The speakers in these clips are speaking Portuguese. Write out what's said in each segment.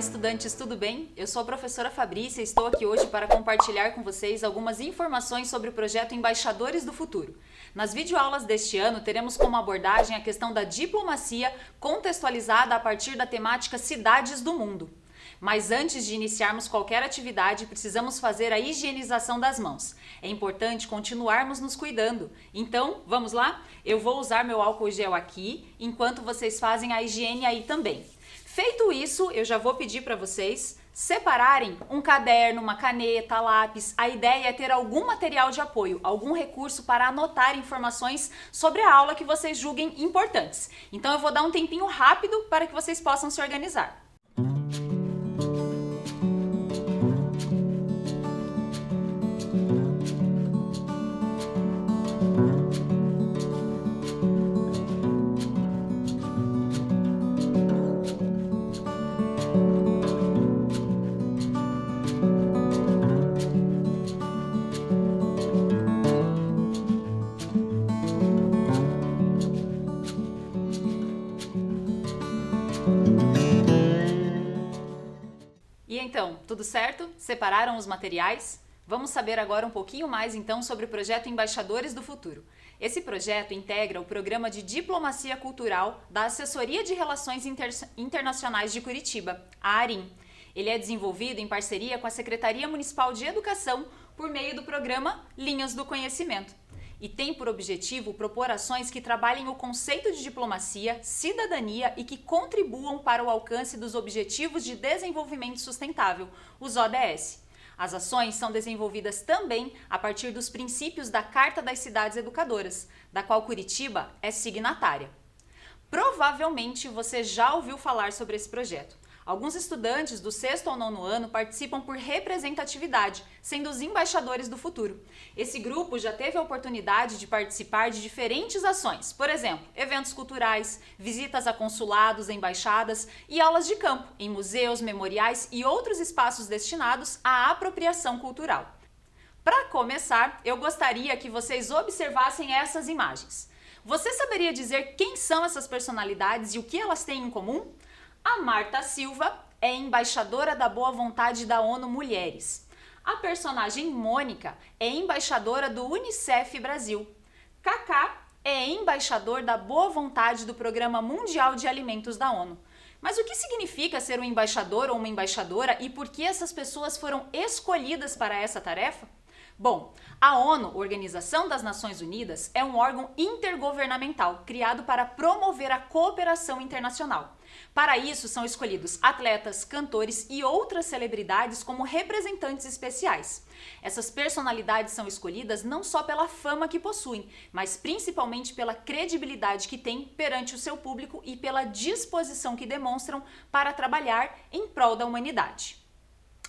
estudantes, tudo bem? Eu sou a professora Fabrícia e estou aqui hoje para compartilhar com vocês algumas informações sobre o projeto Embaixadores do Futuro. Nas videoaulas deste ano, teremos como abordagem a questão da diplomacia contextualizada a partir da temática Cidades do Mundo. Mas antes de iniciarmos qualquer atividade, precisamos fazer a higienização das mãos. É importante continuarmos nos cuidando. Então, vamos lá? Eu vou usar meu álcool gel aqui, enquanto vocês fazem a higiene aí também. Feito isso, eu já vou pedir para vocês separarem um caderno, uma caneta, lápis. A ideia é ter algum material de apoio, algum recurso para anotar informações sobre a aula que vocês julguem importantes. Então eu vou dar um tempinho rápido para que vocês possam se organizar. E então, tudo certo? Separaram os materiais? Vamos saber agora um pouquinho mais então sobre o projeto Embaixadores do Futuro. Esse projeto integra o Programa de Diplomacia Cultural da Assessoria de Relações Internacionais de Curitiba, a ARIM. Ele é desenvolvido em parceria com a Secretaria Municipal de Educação por meio do programa Linhas do Conhecimento. E tem por objetivo propor ações que trabalhem o conceito de diplomacia, cidadania e que contribuam para o alcance dos Objetivos de Desenvolvimento Sustentável, os ODS. As ações são desenvolvidas também a partir dos princípios da Carta das Cidades Educadoras, da qual Curitiba é signatária. Provavelmente você já ouviu falar sobre esse projeto. Alguns estudantes do 6º ao 9º ano participam por representatividade, sendo os embaixadores do futuro. Esse grupo já teve a oportunidade de participar de diferentes ações, por exemplo, eventos culturais, visitas a consulados, embaixadas e aulas de campo em museus, memoriais e outros espaços destinados à apropriação cultural. Para começar, eu gostaria que vocês observassem essas imagens. Você saberia dizer quem são essas personalidades e o que elas têm em comum? A Marta Silva é embaixadora da Boa Vontade da ONU Mulheres. A personagem Mônica é embaixadora do Unicef Brasil. Kaká é embaixador da Boa Vontade do Programa Mundial de Alimentos da ONU. Mas o que significa ser um embaixador ou uma embaixadora e por que essas pessoas foram escolhidas para essa tarefa? Bom, a ONU, Organização das Nações Unidas, é um órgão intergovernamental criado para promover a cooperação internacional. Para isso, são escolhidos atletas, cantores e outras celebridades como representantes especiais. Essas personalidades são escolhidas não só pela fama que possuem, mas principalmente pela credibilidade que têm perante o seu público e pela disposição que demonstram para trabalhar em prol da humanidade.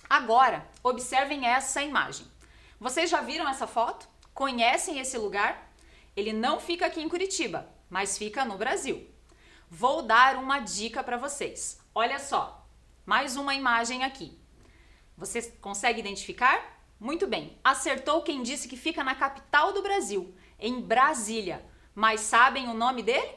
Agora, observem essa imagem. Vocês já viram essa foto? Conhecem esse lugar? Ele não fica aqui em Curitiba, mas fica no Brasil. Vou dar uma dica para vocês. Olha só, mais uma imagem aqui. Você consegue identificar? Muito bem, acertou quem disse que fica na capital do Brasil, em Brasília. Mas sabem o nome dele?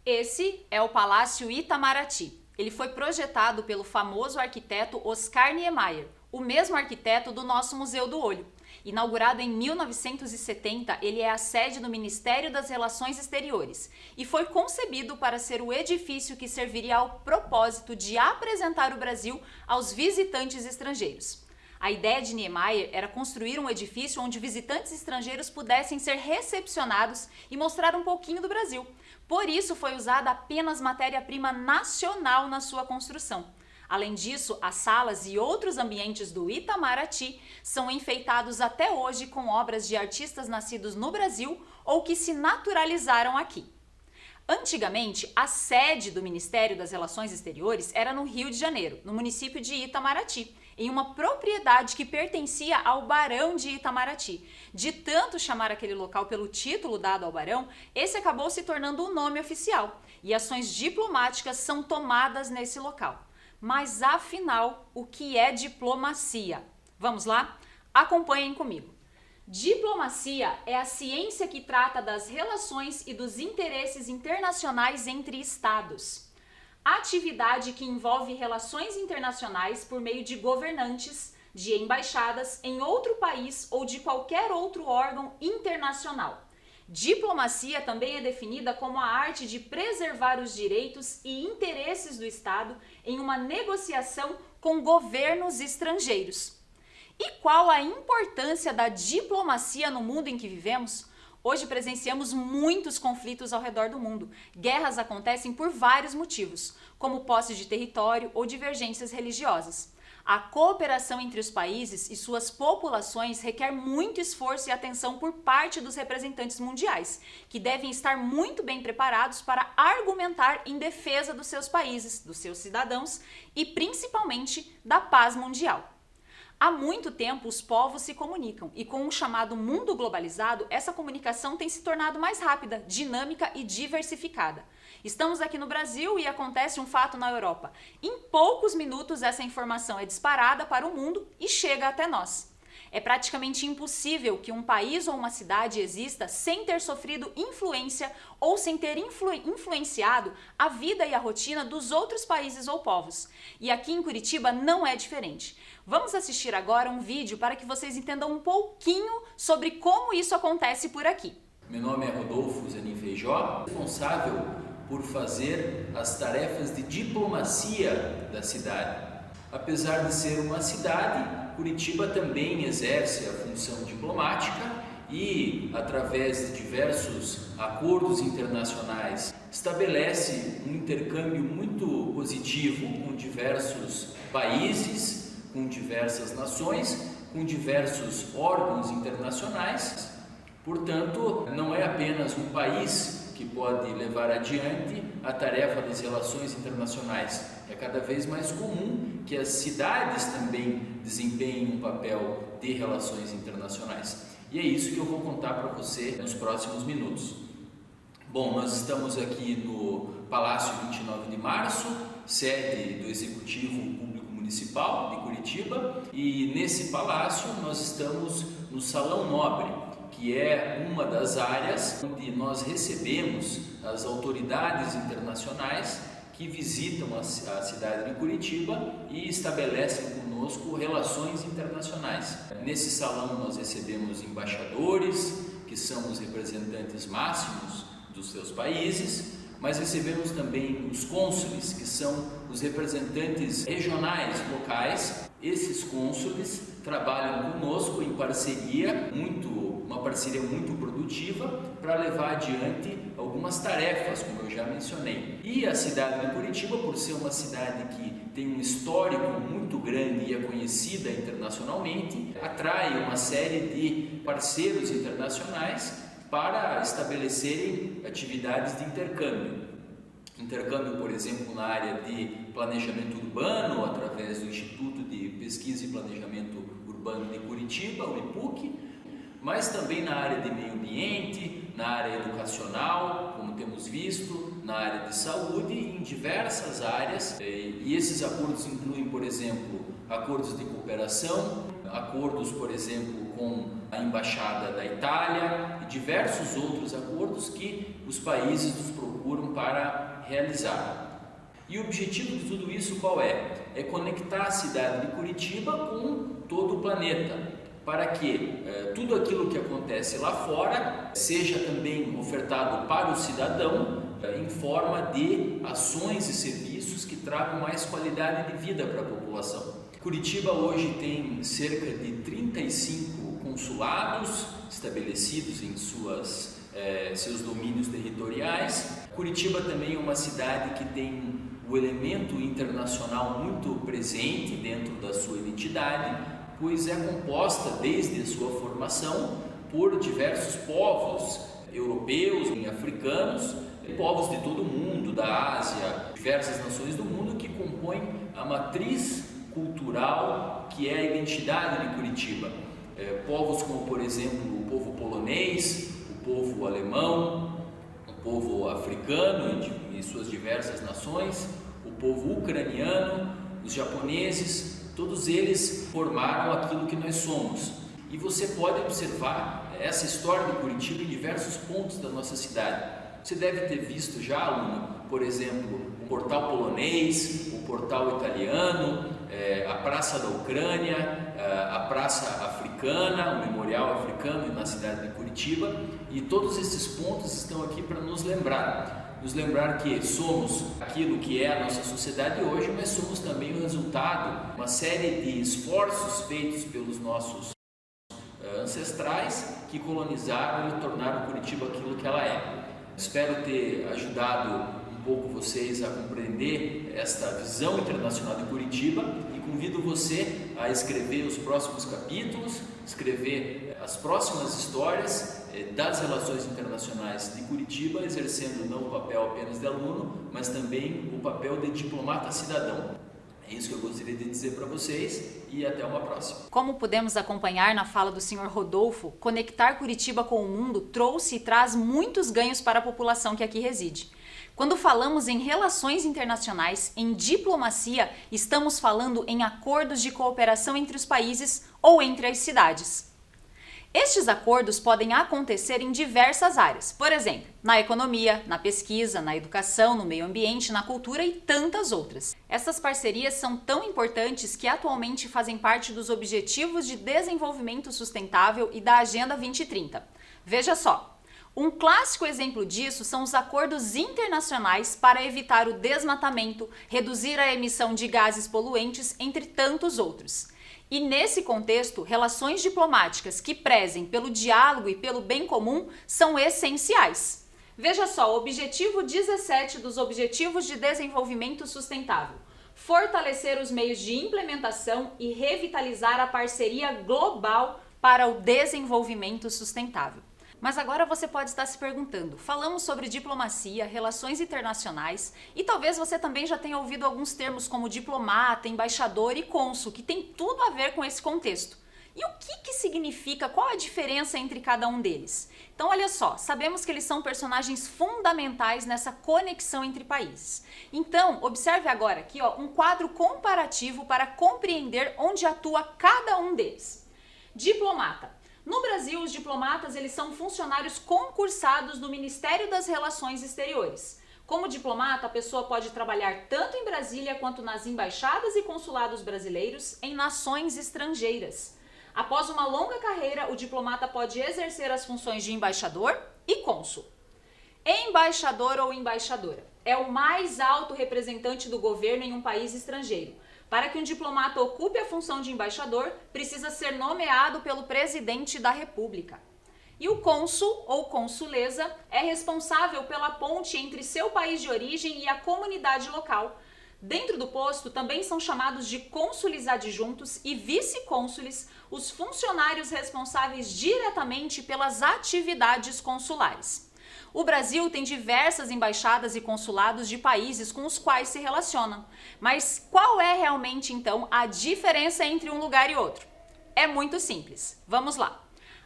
Esse é o Palácio Itamaraty. Ele foi projetado pelo famoso arquiteto Oscar Niemeyer, o mesmo arquiteto do nosso Museu do Olho. Inaugurado em 1970, ele é a sede do Ministério das Relações Exteriores e foi concebido para ser o edifício que serviria ao propósito de apresentar o Brasil aos visitantes estrangeiros. A ideia de Niemeyer era construir um edifício onde visitantes estrangeiros pudessem ser recepcionados e mostrar um pouquinho do Brasil. Por isso foi usada apenas matéria-prima nacional na sua construção. Além disso, as salas e outros ambientes do Itamaraty são enfeitados até hoje com obras de artistas nascidos no Brasil ou que se naturalizaram aqui. Antigamente, a sede do Ministério das Relações Exteriores era no Rio de Janeiro, no município de Itamaraty, em uma propriedade que pertencia ao Barão de Itamaraty. De tanto chamar aquele local pelo título dado ao barão, esse acabou se tornando o nome oficial, e ações diplomáticas são tomadas nesse local. Mas afinal, o que é diplomacia? Vamos lá? Acompanhem comigo. Diplomacia é a ciência que trata das relações e dos interesses internacionais entre estados. atividade que envolve relações internacionais por meio de governantes, de embaixadas em outro país ou de qualquer outro órgão internacional. Diplomacia também é definida como a arte de preservar os direitos e interesses do Estado em uma negociação com governos estrangeiros. E qual a importância da diplomacia no mundo em que vivemos? Hoje presenciamos muitos conflitos ao redor do mundo. Guerras acontecem por vários motivos, como posse de território ou divergências religiosas. A cooperação entre os países e suas populações requer muito esforço e atenção por parte dos representantes mundiais, que devem estar muito bem preparados para argumentar em defesa dos seus países, dos seus cidadãos e principalmente da paz mundial. Há muito tempo os povos se comunicam e com o chamado mundo globalizado, essa comunicação tem se tornado mais rápida, dinâmica e diversificada. Estamos aqui no Brasil e acontece um fato na Europa. Em poucos minutos essa informação é disparada para o mundo e chega até nós. É praticamente impossível que um país ou uma cidade exista sem ter sofrido influência ou sem ter influenciado a vida e a rotina dos outros países ou povos. E aqui em Curitiba não é diferente. Vamos assistir agora um vídeo para que vocês entendam um pouquinho sobre como isso acontece por aqui. Meu nome é Rodolfo Zanin Feijó, responsável por fazer as tarefas de diplomacia da cidade. Apesar de ser uma cidade, Curitiba também exerce a função diplomática e, através de diversos acordos internacionais, estabelece um intercâmbio muito positivo com diversos países, com diversas nações, com diversos órgãos internacionais. Portanto, não é apenas um país que pode levar adiante a tarefa das relações internacionais. É cada vez mais comum que as cidades também desempenhem um papel de relações internacionais. E é isso que eu vou contar para você nos próximos minutos. Bom, nós estamos aqui no Palácio 29 de Março, sede do Executivo Público Municipal de Curitiba, e nesse palácio nós estamos no Salão Nobre, que é uma das áreas onde nós recebemos as autoridades internacionais que visitam a cidade de Curitiba e estabelecem conosco relações internacionais. Nesse salão nós recebemos embaixadores, que são os representantes máximos dos seus países, mas recebemos também os cônsules, que são os representantes regionais, locais. Esses cônsules trabalham conosco em uma parceria muito produtiva para levar adiante algumas tarefas, como eu já mencionei. E a cidade de Curitiba, por ser uma cidade que tem um histórico muito grande e é conhecida internacionalmente, atrai uma série de parceiros internacionais para estabelecerem atividades de intercâmbio. Intercâmbio, por exemplo, na área de planejamento urbano, através do Instituto de Pesquisa e Planejamento Urbano de Curitiba, o IPUC, mas também na área de meio ambiente, na área educacional, como temos visto, na área de saúde, em diversas áreas. E esses acordos incluem, por exemplo, acordos de cooperação, acordos, por exemplo, com a Embaixada da Itália e diversos outros acordos que os países nos procuram para realizar. E o objetivo de tudo isso qual é? É conectar a cidade de Curitiba com todo o planeta, para que tudo aquilo que acontece lá fora seja também ofertado para o cidadão em forma de ações e serviços que tragam mais qualidade de vida para a população. Curitiba hoje tem cerca de 35 consulados estabelecidos em seus domínios territoriais. Curitiba também é uma cidade que tem o elemento internacional muito presente dentro da sua identidade, pois é composta desde a sua formação por diversos povos europeus e africanos, povos de todo o mundo, da Ásia, diversas nações do mundo que compõem a matriz cultural que é a identidade de Curitiba. Povos como, por exemplo, o povo polonês, o povo alemão, o povo africano e suas diversas nações, o povo ucraniano, os japoneses, todos eles formaram aquilo que nós somos. E você pode observar essa história de Curitiba em diversos pontos da nossa cidade. Você deve ter visto já, aluno, por exemplo, o portal polonês, o portal italiano, a Praça da Ucrânia, a Praça Africana, o Memorial Africano na cidade de Curitiba, e todos esses pontos estão aqui para nos lembrar que somos aquilo que é a nossa sociedade hoje, mas somos também o resultado de uma série de esforços feitos pelos nossos ancestrais que colonizaram e tornaram Curitiba aquilo que ela é. Espero ter ajudado um pouco vocês a compreender esta visão internacional de Curitiba e convido você a escrever os próximos capítulos, escrever as próximas histórias das relações internacionais de Curitiba, exercendo não o papel apenas de aluno, mas também o papel de diplomata cidadão. É isso que eu gostaria de dizer para vocês e até uma próxima. Como pudemos acompanhar na fala do Sr. Rodolfo, conectar Curitiba com o mundo trouxe e traz muitos ganhos para a população que aqui reside. Quando falamos em relações internacionais, em diplomacia, estamos falando em acordos de cooperação entre os países ou entre as cidades. Estes acordos podem acontecer em diversas áreas, por exemplo, na economia, na pesquisa, na educação, no meio ambiente, na cultura e tantas outras. Essas parcerias são tão importantes que atualmente fazem parte dos Objetivos de Desenvolvimento Sustentável e da Agenda 2030. Veja só, um clássico exemplo disso são os acordos internacionais para evitar o desmatamento, reduzir a emissão de gases poluentes, entre tantos outros. E nesse contexto, relações diplomáticas que prezem pelo diálogo e pelo bem comum são essenciais. Veja só, o objetivo 17 dos Objetivos de Desenvolvimento Sustentável: fortalecer os meios de implementação e revitalizar a parceria global para o desenvolvimento sustentável. Mas agora você pode estar se perguntando, falamos sobre diplomacia, relações internacionais e talvez você também já tenha ouvido alguns termos como diplomata, embaixador e cônsul, que tem tudo a ver com esse contexto. E o que significa, qual a diferença entre cada um deles? Então olha só, sabemos que eles são personagens fundamentais nessa conexão entre países. Então observe agora aqui um quadro comparativo para compreender onde atua cada um deles. Diplomata. No Brasil, os diplomatas eles são funcionários concursados do Ministério das Relações Exteriores. Como diplomata, a pessoa pode trabalhar tanto em Brasília quanto nas embaixadas e consulados brasileiros em nações estrangeiras. Após uma longa carreira, o diplomata pode exercer as funções de embaixador e cônsul. Embaixador ou embaixadora é o mais alto representante do governo em um país estrangeiro. Para que um diplomata ocupe a função de embaixador, precisa ser nomeado pelo presidente da República. E o cônsul ou consulesa é responsável pela ponte entre seu país de origem e a comunidade local. Dentro do posto também são chamados de cônsules adjuntos e vice-cônsules os funcionários responsáveis diretamente pelas atividades consulares. O Brasil tem diversas embaixadas e consulados de países com os quais se relacionam. Mas qual é realmente, então, a diferença entre um lugar e outro? É muito simples. Vamos lá.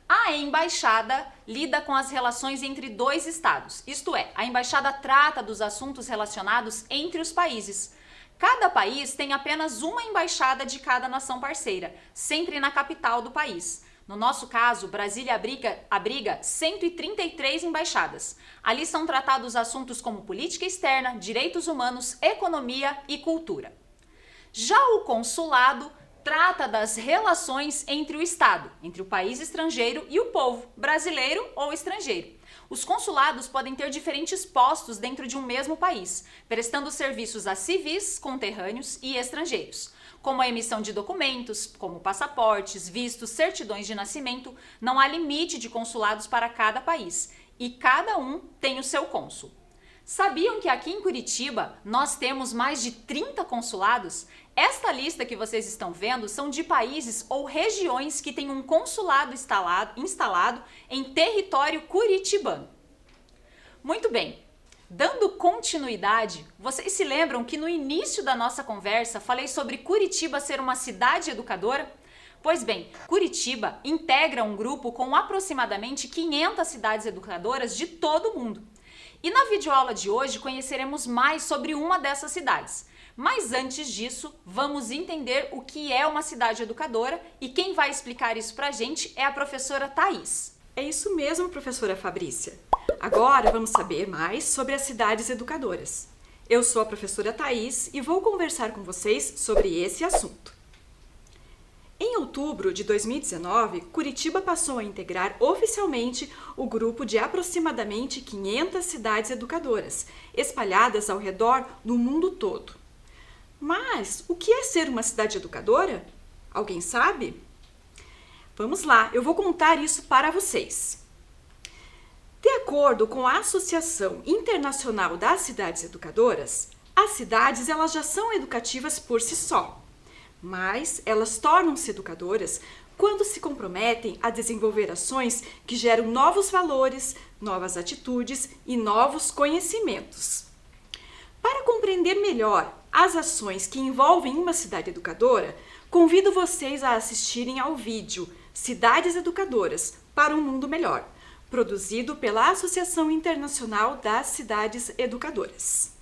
A embaixada lida com as relações entre dois estados, isto é, a embaixada trata dos assuntos relacionados entre os países. Cada país tem apenas uma embaixada de cada nação parceira, sempre na capital do país. No nosso caso, Brasília abriga 133 embaixadas. Ali são tratados assuntos como política externa, direitos humanos, economia e cultura. Já o consulado trata das relações entre o Estado, entre o país estrangeiro e o povo, brasileiro ou estrangeiro. Os consulados podem ter diferentes postos dentro de um mesmo país, prestando serviços a civis, conterrâneos e estrangeiros. Como a emissão de documentos, como passaportes, vistos, certidões de nascimento, não há limite de consulados para cada país e cada um tem o seu cônsul. Sabiam que aqui em Curitiba nós temos mais de 30 consulados? Esta lista que vocês estão vendo são de países ou regiões que têm um consulado instalado em território curitibano. Muito bem. Dando continuidade, vocês se lembram que no início da nossa conversa falei sobre Curitiba ser uma cidade educadora? Pois bem, Curitiba integra um grupo com aproximadamente 500 cidades educadoras de todo o mundo. E na videoaula de hoje conheceremos mais sobre uma dessas cidades. Mas antes disso, vamos entender o que é uma cidade educadora e quem vai explicar isso pra gente é a professora Thaís. É isso mesmo, professora Fabrícia. Agora vamos saber mais sobre as cidades educadoras. Eu sou a professora Thaís e vou conversar com vocês sobre esse assunto. Em outubro de 2019, Curitiba passou a integrar oficialmente o grupo de aproximadamente 500 cidades educadoras, espalhadas ao redor do mundo todo. Mas o que é ser uma cidade educadora? Alguém sabe? Vamos lá, eu vou contar isso para vocês. De acordo com a Associação Internacional das Cidades Educadoras, as cidades elas já são educativas por si só, mas elas tornam-se educadoras quando se comprometem a desenvolver ações que geram novos valores, novas atitudes e novos conhecimentos. Para compreender melhor as ações que envolvem uma cidade educadora, convido vocês a assistirem ao vídeo Cidades Educadoras para um Mundo Melhor, produzido pela Associação Internacional das Cidades Educadoras.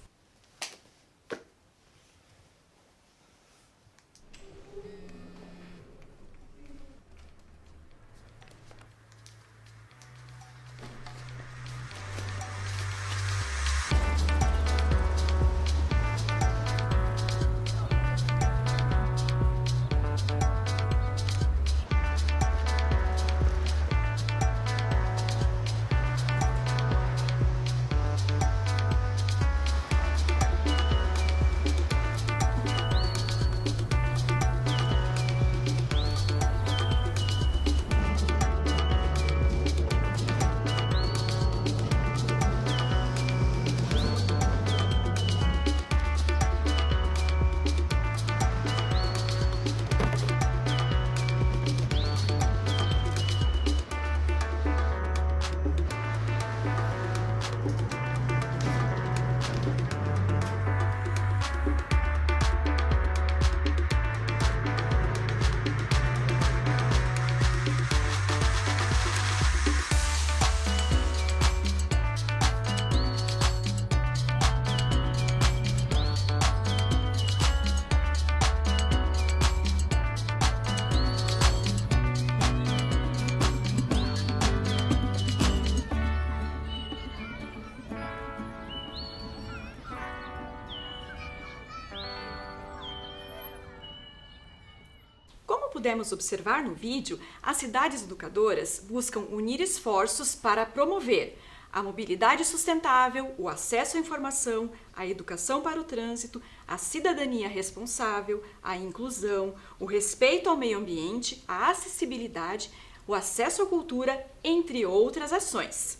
Como pudemos observar no vídeo, as cidades educadoras buscam unir esforços para promover a mobilidade sustentável, o acesso à informação, a educação para o trânsito, a cidadania responsável, a inclusão, o respeito ao meio ambiente, a acessibilidade, o acesso à cultura, entre outras ações.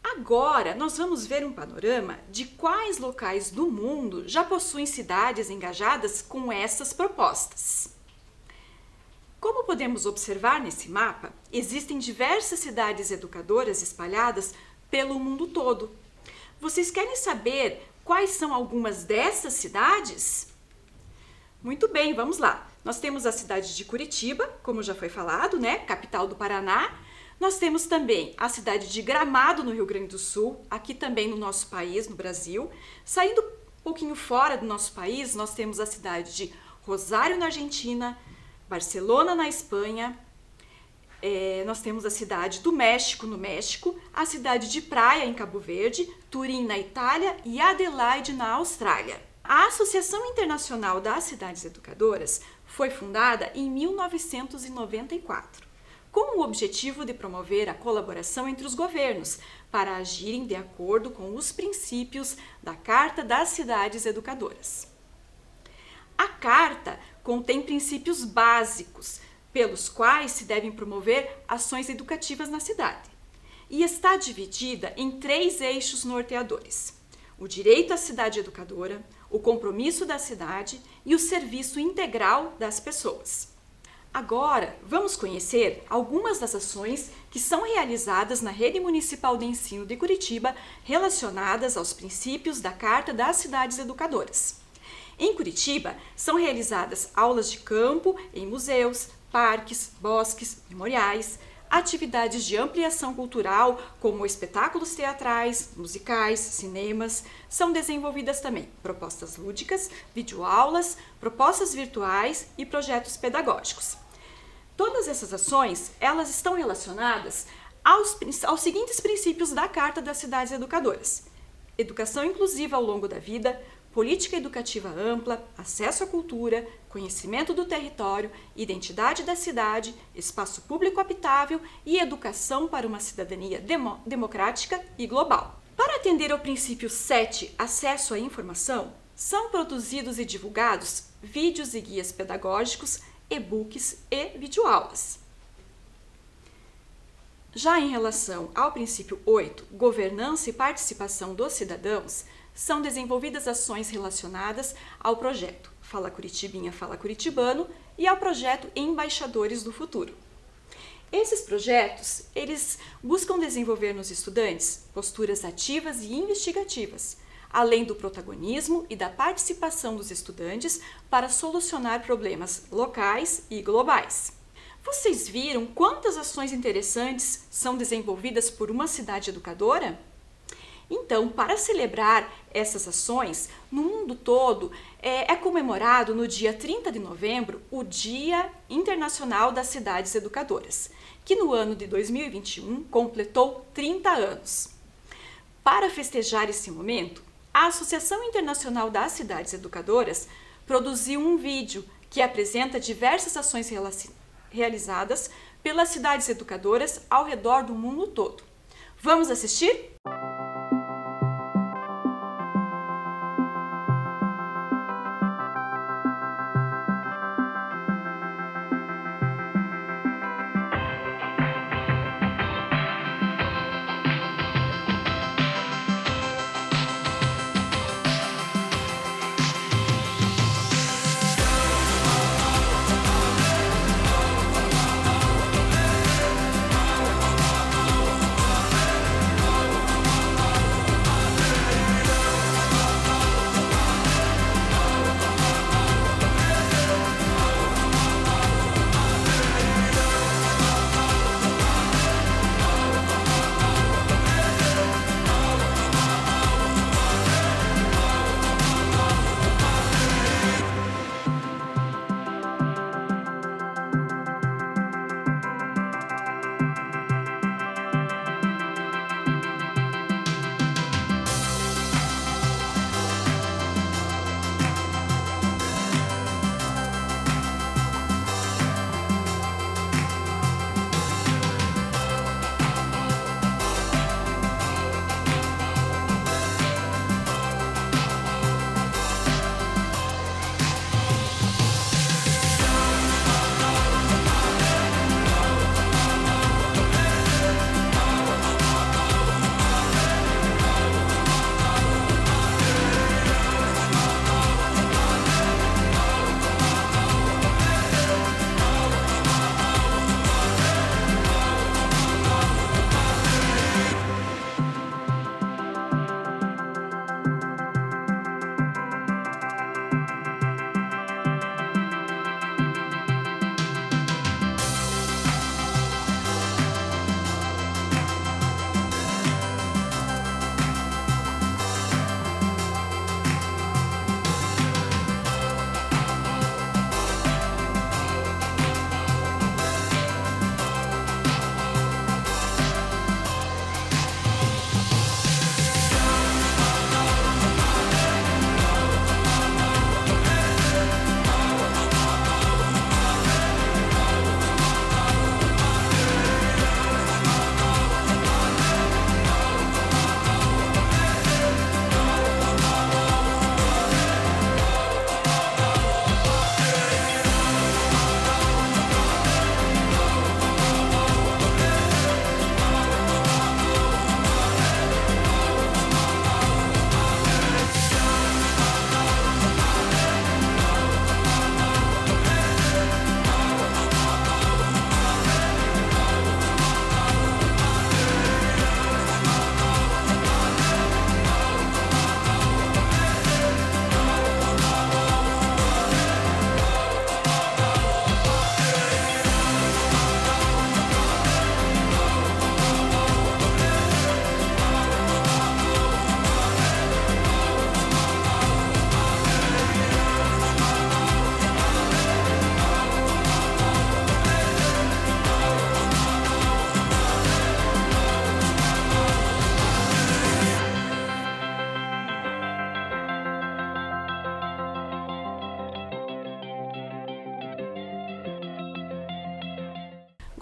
Agora, nós vamos ver um panorama de quais locais do mundo já possuem cidades engajadas com essas propostas. Como podemos observar nesse mapa, existem diversas cidades educadoras espalhadas pelo mundo todo. Vocês querem saber quais são algumas dessas cidades? Muito bem, vamos lá. Nós temos a cidade de Curitiba, como já foi falado, né? Capital do Paraná. Nós temos também a cidade de Gramado, no Rio Grande do Sul, aqui também no nosso país, no Brasil. Saindo um pouquinho fora do nosso país, nós temos a cidade de Rosário, na Argentina, Barcelona, na Espanha, nós temos a cidade do México, no México, a cidade de Praia, em Cabo Verde, Turim, na Itália e Adelaide, na Austrália. A Associação Internacional das Cidades Educadoras foi fundada em 1994, com o objetivo de promover a colaboração entre os governos para agirem de acordo com os princípios da Carta das Cidades Educadoras. A Carta contém princípios básicos pelos quais se devem promover ações educativas na cidade e está dividida em 3 eixos norteadores: o direito à cidade educadora, o compromisso da cidade e o serviço integral das pessoas. Agora, vamos conhecer algumas das ações que são realizadas na Rede Municipal de Ensino de Curitiba relacionadas aos princípios da Carta das Cidades Educadoras. Em Curitiba, são realizadas aulas de campo em museus, parques, bosques, memoriais, atividades de ampliação cultural, como espetáculos teatrais, musicais, cinemas. São desenvolvidas também propostas lúdicas, videoaulas, propostas virtuais e projetos pedagógicos. Todas essas ações, elas estão relacionadas aos seguintes princípios da Carta das Cidades Educadoras: educação inclusiva ao longo da vida, política educativa ampla, acesso à cultura, conhecimento do território, identidade da cidade, espaço público habitável e educação para uma cidadania democrática e global. Para atender ao princípio 7, acesso à informação, são produzidos e divulgados vídeos e guias pedagógicos, e-books e videoaulas. Já em relação ao princípio 8, governança e participação dos cidadãos, são desenvolvidas ações relacionadas ao projeto Fala Curitibinha, Fala Curitibano e ao projeto Embaixadores do Futuro. Esses projetos, eles buscam desenvolver nos estudantes posturas ativas e investigativas, além do protagonismo e da participação dos estudantes para solucionar problemas locais e globais. Vocês viram quantas ações interessantes são desenvolvidas por uma cidade educadora? Então, para celebrar essas ações, no mundo todo, é comemorado no dia 30 de novembro o Dia Internacional das Cidades Educadoras, que no ano de 2021 completou 30 anos. Para festejar esse momento, a Associação Internacional das Cidades Educadoras produziu um vídeo que apresenta diversas ações realizadas pelas cidades educadoras ao redor do mundo todo. Vamos assistir?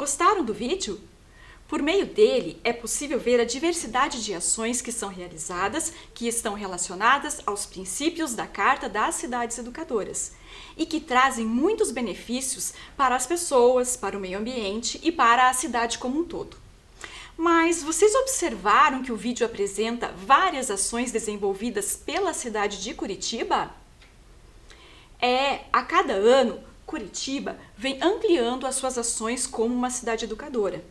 Gostaram do vídeo? Por meio dele, é possível ver a diversidade de ações que são realizadas, que estão relacionadas aos princípios da Carta das Cidades Educadoras e que trazem muitos benefícios para as pessoas, para o meio ambiente e para a cidade como um todo. Mas vocês observaram que o vídeo apresenta várias ações desenvolvidas pela cidade de Curitiba? A cada ano, Curitiba vem ampliando as suas ações como uma cidade educadora.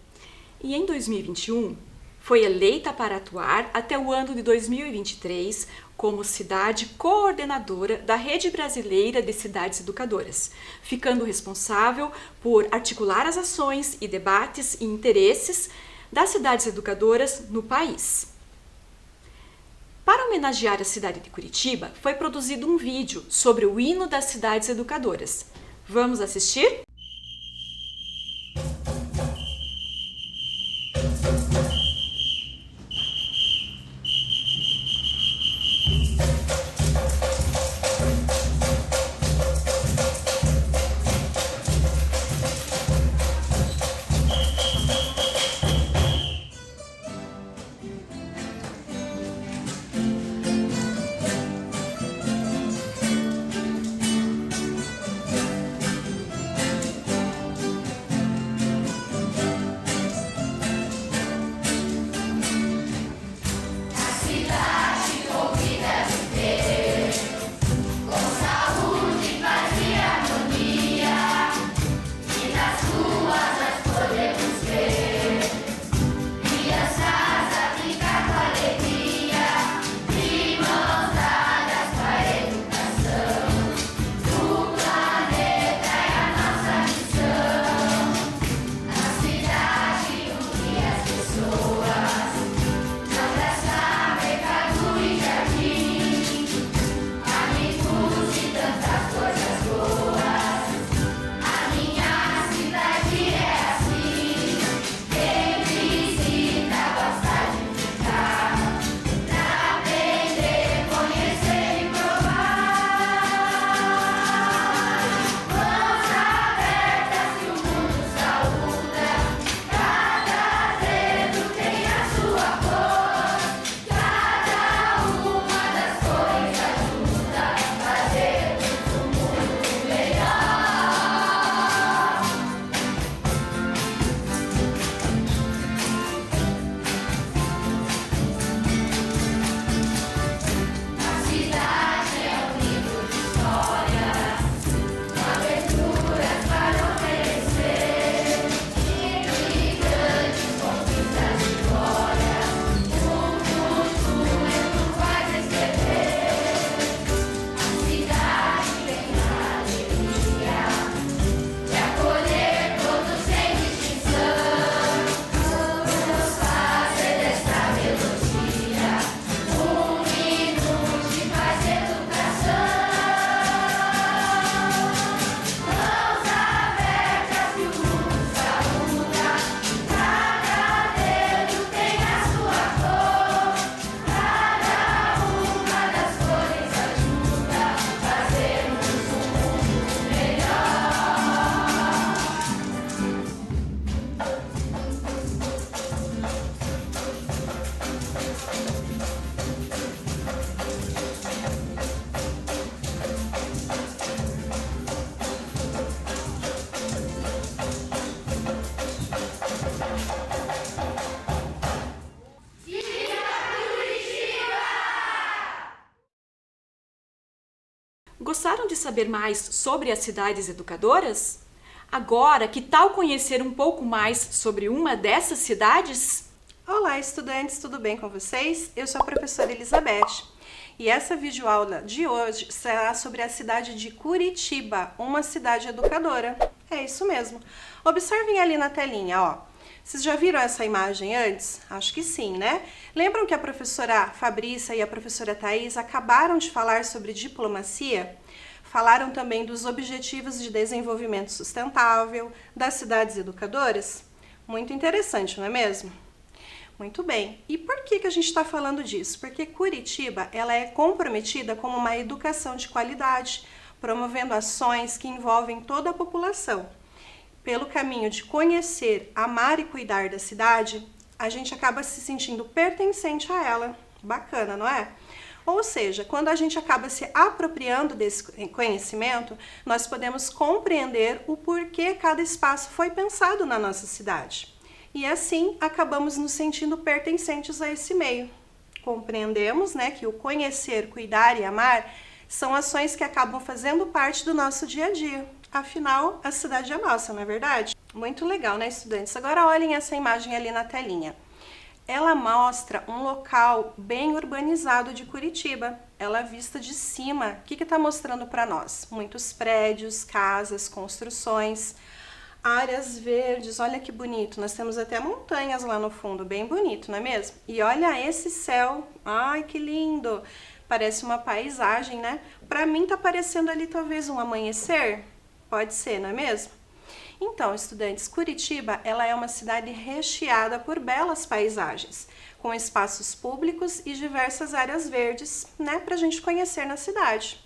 E em 2021, foi eleita para atuar até o ano de 2023 como cidade coordenadora da Rede Brasileira de Cidades Educadoras, ficando responsável por articular as ações e debates e interesses das cidades educadoras no país. Para homenagear a cidade de Curitiba, foi produzido um vídeo sobre o hino das cidades educadoras. Vamos assistir? Gostaram de saber mais sobre as cidades educadoras? Agora, que tal conhecer um pouco mais sobre uma dessas cidades? Olá, estudantes, tudo bem com vocês? Eu sou a professora Elizabeth e essa videoaula de hoje será sobre a cidade de Curitiba, uma cidade educadora. É isso mesmo. Observem ali na telinha, ó. Vocês já viram essa imagem antes? Acho que sim, né? Lembram que a professora Fabrícia e a professora Thaís acabaram de falar sobre diplomacia? Falaram também dos Objetivos de Desenvolvimento Sustentável, das cidades educadoras? Muito interessante, não é mesmo? Muito bem. E por que a gente está falando disso? Porque Curitiba ela é comprometida com uma educação de qualidade, promovendo ações que envolvem toda a população. pelo caminho de conhecer, amar e cuidar da cidade, a gente acaba se sentindo pertencente a ela. Bacana, não é? Ou seja, quando a gente acaba se apropriando desse conhecimento, nós podemos compreender o porquê cada espaço foi pensado na nossa cidade. E assim, acabamos nos sentindo pertencentes a esse meio. Compreendemos, né, que o conhecer, cuidar e amar são ações que acabam fazendo parte do nosso dia a dia. Afinal, a cidade é nossa, não é verdade? Muito legal, né, estudantes? Agora olhem essa imagem ali na telinha. Ela mostra um local bem urbanizado de Curitiba. Ela vista de cima. O que está mostrando para nós? Muitos prédios, casas, construções, áreas verdes. Olha que bonito. Nós temos até montanhas lá no fundo, bem bonito, não é mesmo? E olha esse céu. Ai, que lindo! Parece uma paisagem, né? Para mim tá parecendo ali talvez um amanhecer. Pode ser, não é mesmo? Então, estudantes, Curitiba, ela é uma cidade recheada por belas paisagens, com espaços públicos e diversas áreas verdes, né, para a gente conhecer na cidade.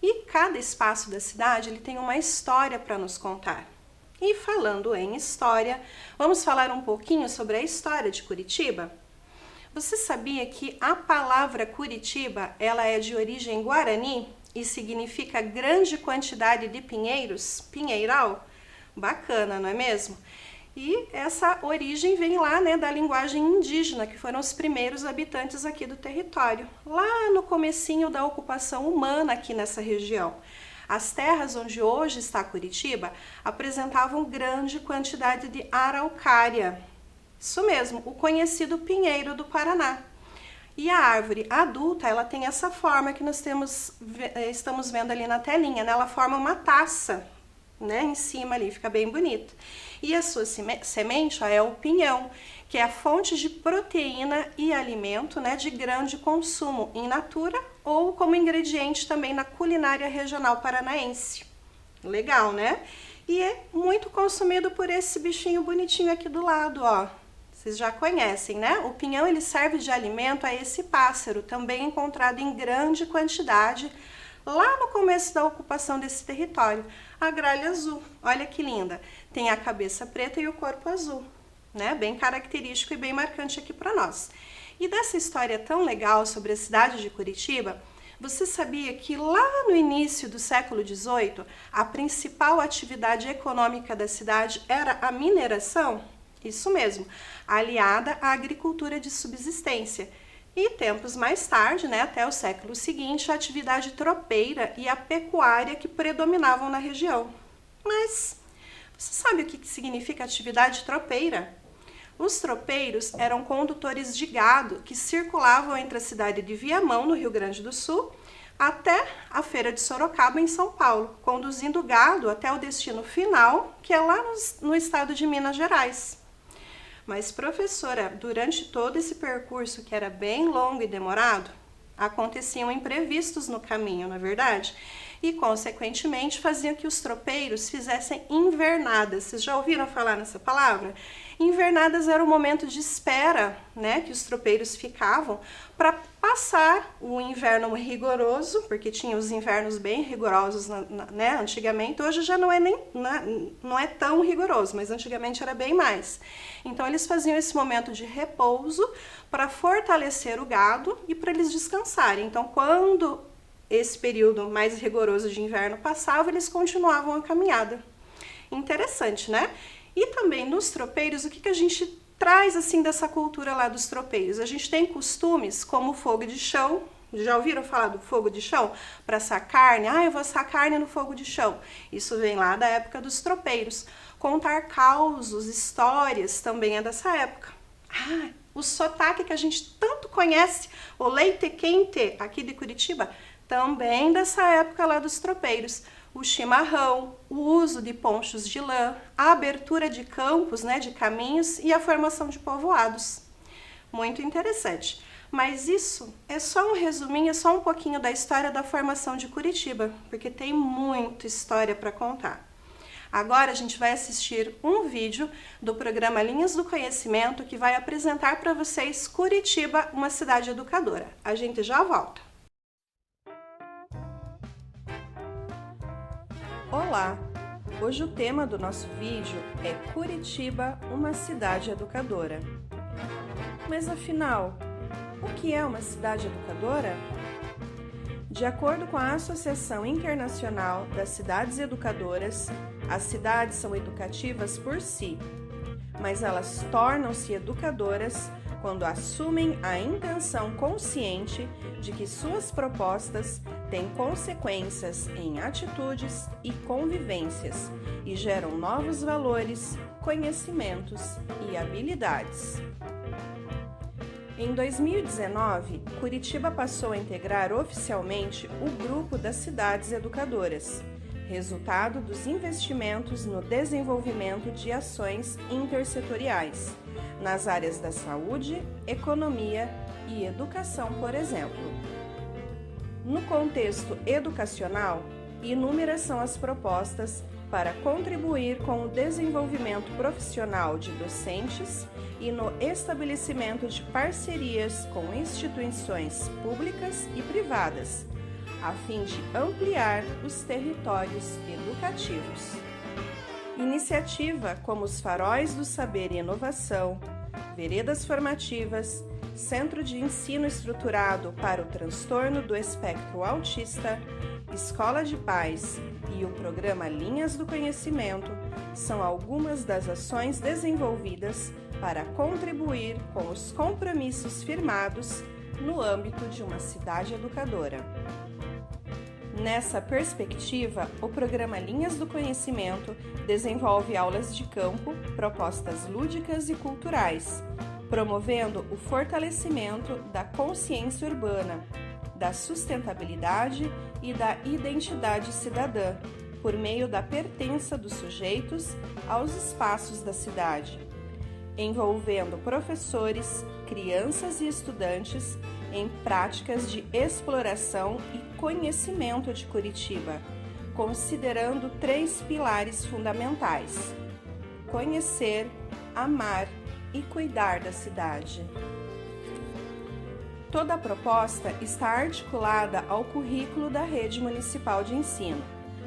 E cada espaço da cidade, ele tem uma história para nos contar. E falando em história, vamos falar um pouquinho sobre a história de Curitiba? Você sabia que a palavra Curitiba, ela é de origem guarani e significa grande quantidade de pinheiros, pinheiral? Bacana, não é mesmo? E essa origem vem lá, né, da linguagem indígena, que foram os primeiros habitantes aqui do território, lá no comecinho da ocupação humana aqui nessa região. As terras onde hoje está Curitiba apresentavam grande quantidade de araucária. Isso mesmo, o conhecido pinheiro do Paraná. E a árvore adulta, ela tem essa forma que nós estamos vendo ali na telinha, né? Ela forma uma taça, né, em cima ali, fica bem bonito. E a sua semente, ó, é o pinhão, que é a fonte de proteína e alimento, né, de grande consumo in natura ou como ingrediente também na culinária regional paranaense. Legal, né? E é muito consumido por esse bichinho bonitinho aqui do lado, ó. Vocês já conhecem, né? O pinhão, ele serve de alimento a esse pássaro, também encontrado em grande quantidade lá no começo da ocupação desse território. A gralha azul, olha que linda, tem a cabeça preta e o corpo azul, né? Bem característico e bem marcante aqui para nós. E dessa história tão legal sobre a cidade de Curitiba, você sabia que lá no início do século XVIII, a principal atividade econômica da cidade era a mineração? Isso mesmo, aliada à agricultura de subsistência. E tempos mais tarde, né, até o século seguinte, a atividade tropeira e a pecuária que predominavam na região. Mas você sabe o que significa atividade tropeira? Os tropeiros eram condutores de gado que circulavam entre a cidade de Viamão, no Rio Grande do Sul, até a Feira de Sorocaba, em São Paulo, conduzindo gado até o destino final, que é lá no estado de Minas Gerais. Mas, professora, durante todo esse percurso, que era bem longo e demorado, aconteciam imprevistos no caminho, não é verdade? E, consequentemente, faziam que os tropeiros fizessem invernadas. Vocês já ouviram falar nessa palavra? Invernadas era o momento de espera, né, que os tropeiros ficavam para passar o inverno rigoroso, porque tinha os invernos bem rigorosos, né, antigamente. Hoje já não é tão rigoroso, mas antigamente era bem mais. Então eles faziam esse momento de repouso para fortalecer o gado e para eles descansarem. Então, quando esse período mais rigoroso de inverno passava, eles continuavam a caminhada. Interessante, né? E também nos tropeiros, o que a gente traz assim dessa cultura lá dos tropeiros? A gente tem costumes como o fogo de chão. Já ouviram falar do fogo de chão? Para assar carne? Ah, eu vou assar carne no fogo de chão. Isso vem lá da época dos tropeiros. Contar causos, histórias, também é dessa época. Ah, o sotaque que a gente tanto conhece, o leite quente aqui de Curitiba, também dessa época lá dos tropeiros. O chimarrão, o uso de ponchos de lã, a abertura de campos, né, de caminhos e a formação de povoados. Muito interessante. Mas isso é só um resuminho, é só um pouquinho da história da formação de Curitiba, porque tem muita história para contar. Agora a gente vai assistir um vídeo do programa Linhas do Conhecimento que vai apresentar para vocês Curitiba, uma cidade educadora. A gente já volta. Olá! Hoje o tema do nosso vídeo é Curitiba, uma cidade educadora. Mas afinal, o que é uma cidade educadora? De acordo com a Associação Internacional das Cidades Educadoras, as cidades são educativas por si, mas elas tornam-se educadoras quando assumem a intenção consciente de que suas propostas têm consequências em atitudes e convivências e geram novos valores, conhecimentos e habilidades. Em 2019, Curitiba passou a integrar oficialmente o Grupo das Cidades Educadoras, resultado dos investimentos no desenvolvimento de ações intersetoriais, nas áreas da saúde, economia e educação, por exemplo. No contexto educacional, inúmeras são as propostas para contribuir com o desenvolvimento profissional de docentes e no estabelecimento de parcerias com instituições públicas e privadas, a fim de ampliar os territórios educativos. Iniciativa como os Faróis do Saber e Inovação, Veredas Formativas, Centro de Ensino Estruturado para o Transtorno do Espectro Autista, Escola de Paz e o Programa Linhas do Conhecimento são algumas das ações desenvolvidas para contribuir com os compromissos firmados no âmbito de uma cidade educadora. Nessa perspectiva, o programa Linhas do Conhecimento desenvolve aulas de campo, propostas lúdicas e culturais, promovendo o fortalecimento da consciência urbana, da sustentabilidade e da identidade cidadã, por meio da pertença dos sujeitos aos espaços da cidade, envolvendo professores, crianças e estudantes em práticas de exploração e conhecimento de Curitiba, considerando 3 pilares fundamentais: conhecer, amar e cuidar da cidade. Toda a proposta está articulada ao currículo da Rede Municipal de Ensino,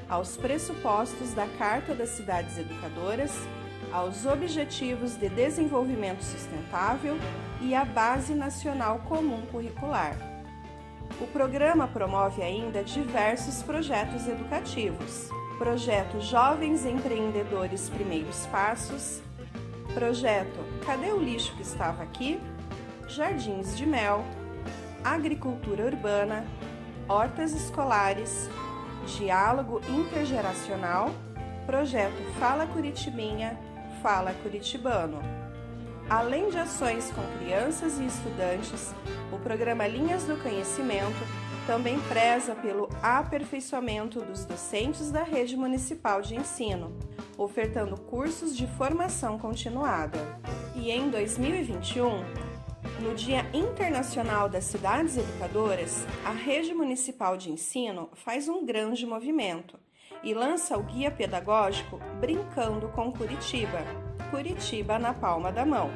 aos pressupostos da Carta das Cidades Educadoras, aos Objetivos de Desenvolvimento Sustentável e à Base Nacional Comum Curricular. O programa promove ainda diversos projetos educativos: Projeto Jovens Empreendedores Primeiros Passos, Projeto Cadê o Lixo que Estava Aqui?, Jardins de Mel, Agricultura Urbana, Hortas Escolares, Diálogo Intergeracional, Projeto Fala Curitibinha, Fala Curitibano. Além de ações com crianças e estudantes, o programa Linhas do Conhecimento também preza pelo aperfeiçoamento dos docentes da Rede Municipal de Ensino, ofertando cursos de formação continuada. E em 2021, no Dia Internacional das Cidades Educadoras, a Rede Municipal de Ensino faz um grande movimento e lança o guia pedagógico Brincando com Curitiba, Curitiba na Palma da Mão,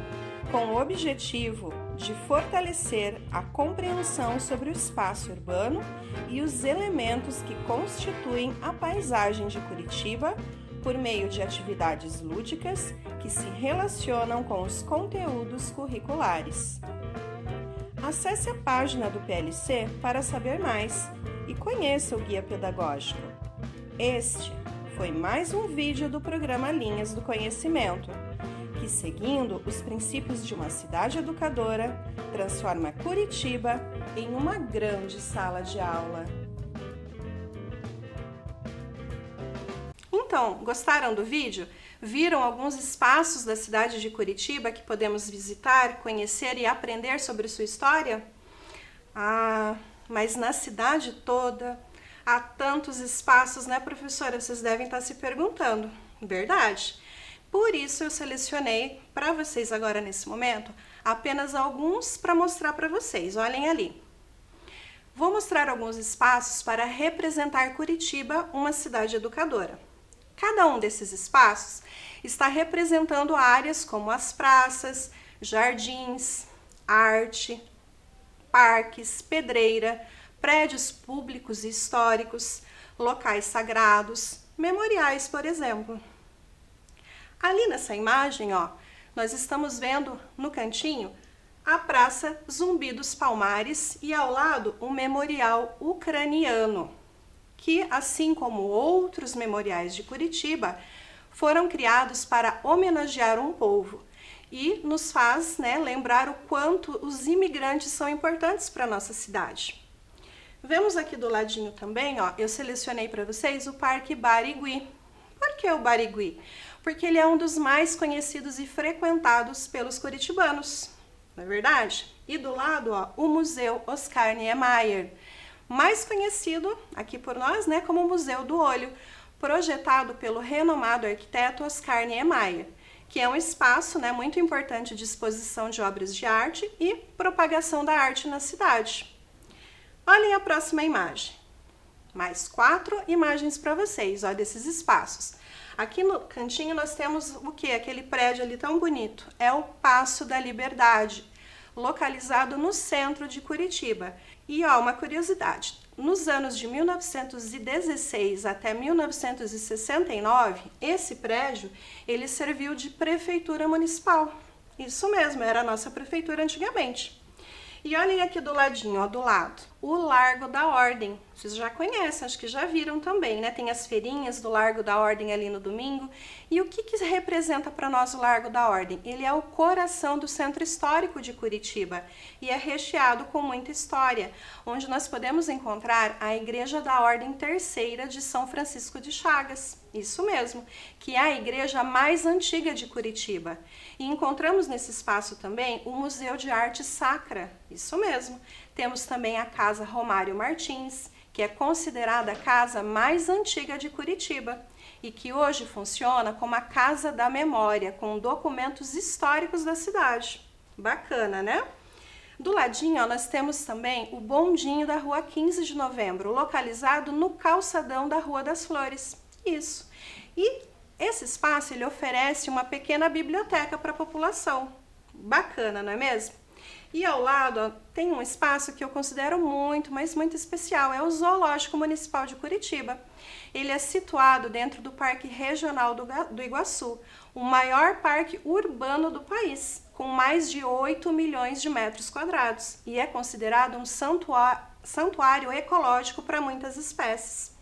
com o objetivo de fortalecer a compreensão sobre o espaço urbano e os elementos que constituem a paisagem de Curitiba por meio de atividades lúdicas que se relacionam com os conteúdos curriculares. Acesse a página do PLC para saber mais e conheça o guia pedagógico. Este foi mais um vídeo do programa Linhas do Conhecimento, que, seguindo os princípios de uma cidade educadora, transforma Curitiba em uma grande sala de aula. Então, gostaram do vídeo? Viram alguns espaços da cidade de Curitiba que podemos visitar, conhecer e aprender sobre sua história? Mas na cidade toda há tantos espaços, né, professora? Vocês devem estar se perguntando. Verdade. Por isso eu selecionei para vocês agora nesse momento apenas alguns para mostrar para vocês. Olhem ali. Vou mostrar alguns espaços para representar Curitiba, uma cidade educadora. Cada um desses espaços está representando áreas como as praças, jardins, arte, parques, pedreira, prédios públicos e históricos, locais sagrados, memoriais, por exemplo. Ali nessa imagem, ó, nós estamos vendo no cantinho a Praça Zumbi dos Palmares e ao lado o Memorial Ucraniano, que, assim como outros memoriais de Curitiba, foram criados para homenagear um povo e nos faz, né, lembrar o quanto os imigrantes são importantes para a nossa cidade. Vemos aqui do ladinho também, ó, eu selecionei para vocês o Parque Barigui. Por que o Barigui? Porque ele é um dos mais conhecidos e frequentados pelos curitibanos, não é verdade? E do lado, ó, o Museu Oscar Niemeyer, mais conhecido aqui por nós, né, como o Museu do Olho, projetado pelo renomado arquiteto Oscar Niemeyer, que é um espaço, né, muito importante de exposição de obras de arte e propagação da arte na cidade. Olhem a próxima imagem. Mais 4 imagens para vocês, ó, desses espaços. Aqui no cantinho nós temos o que? Aquele prédio ali tão bonito. É o Paço da Liberdade, localizado no centro de Curitiba. E ó, uma curiosidade, nos anos de 1916 até 1969, esse prédio ele serviu de prefeitura municipal. Isso mesmo, era a nossa prefeitura antigamente. E olhem aqui do ladinho, ó, do lado, o Largo da Ordem. Vocês já conhecem, acho que já viram também, né? Tem as feirinhas do Largo da Ordem ali no domingo. E o que representa para nós o Largo da Ordem? Ele é o coração do centro histórico de Curitiba e é recheado com muita história, onde nós podemos encontrar a Igreja da Ordem Terceira de São Francisco de Chagas. Isso mesmo, que é a igreja mais antiga de Curitiba. E encontramos nesse espaço também o Museu de Arte Sacra. Isso mesmo. Temos também a Casa Romário Martins, que é considerada a casa mais antiga de Curitiba e que hoje funciona como a Casa da Memória, com documentos históricos da cidade. Bacana, né? Do ladinho, ó, nós temos também o bondinho da Rua 15 de Novembro, localizado no calçadão da Rua das Flores. Isso. E esse espaço ele oferece uma pequena biblioteca para a população. Bacana, não é mesmo? E ao lado, ó, tem um espaço que eu considero muito, mas muito especial, é o Zoológico Municipal de Curitiba. Ele é situado dentro do Parque Regional do Iguaçu, o maior parque urbano do país, com mais de 8 milhões de metros quadrados, e é considerado um santuário ecológico para muitas espécies.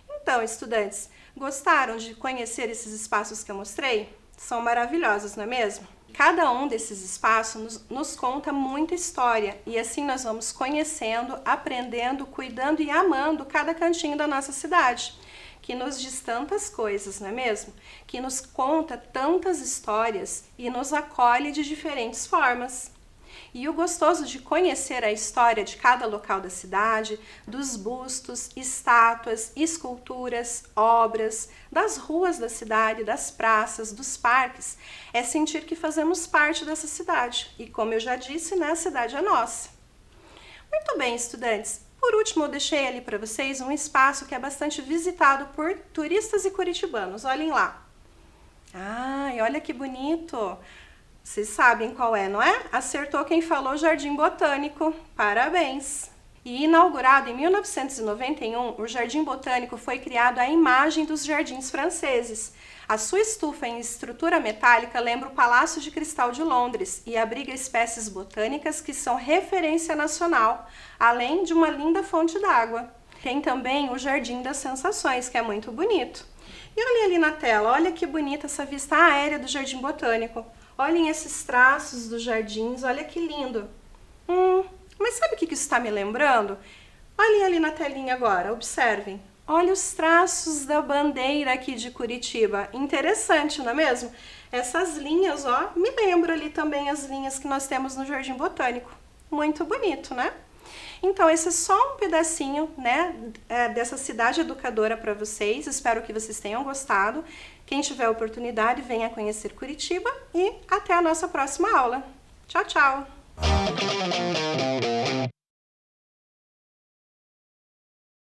Então, estudantes, gostaram de conhecer esses espaços que eu mostrei? São maravilhosos, não é mesmo? Cada um desses espaços nos conta muita história e assim nós vamos conhecendo, aprendendo, cuidando e amando cada cantinho da nossa cidade, que nos diz tantas coisas, não é mesmo? Que nos conta tantas histórias e nos acolhe de diferentes formas. E o gostoso de conhecer a história de cada local da cidade, dos bustos, estátuas, esculturas, obras, das ruas da cidade, das praças, dos parques, é sentir que fazemos parte dessa cidade. E como eu já disse, né, a cidade é nossa. Muito bem, estudantes. Por último, eu deixei ali para vocês um espaço que é bastante visitado por turistas e curitibanos. Olhem lá. Ai, olha que bonito! Vocês sabem qual é, não é? Acertou quem falou Jardim Botânico. Parabéns! E inaugurado em 1991, o Jardim Botânico foi criado à imagem dos jardins franceses. A sua estufa em estrutura metálica lembra o Palácio de Cristal de Londres e abriga espécies botânicas que são referência nacional, além de uma linda fonte d'água. Tem também o Jardim das Sensações, que é muito bonito. E olhem ali na tela, olha que bonita essa vista aérea do Jardim Botânico. Olhem esses traços dos jardins, olha que lindo. Mas sabe o que isso está me lembrando? Olhem ali na telinha agora, observem. Olha os traços da bandeira aqui de Curitiba. Interessante, não é mesmo? Essas linhas, ó, me lembram ali também as linhas que nós temos no Jardim Botânico. Muito bonito, né? Então, esse é só um pedacinho, né, dessa cidade educadora para vocês. Espero que vocês tenham gostado. Quem tiver oportunidade, venha conhecer Curitiba e até a nossa próxima aula. Tchau, tchau!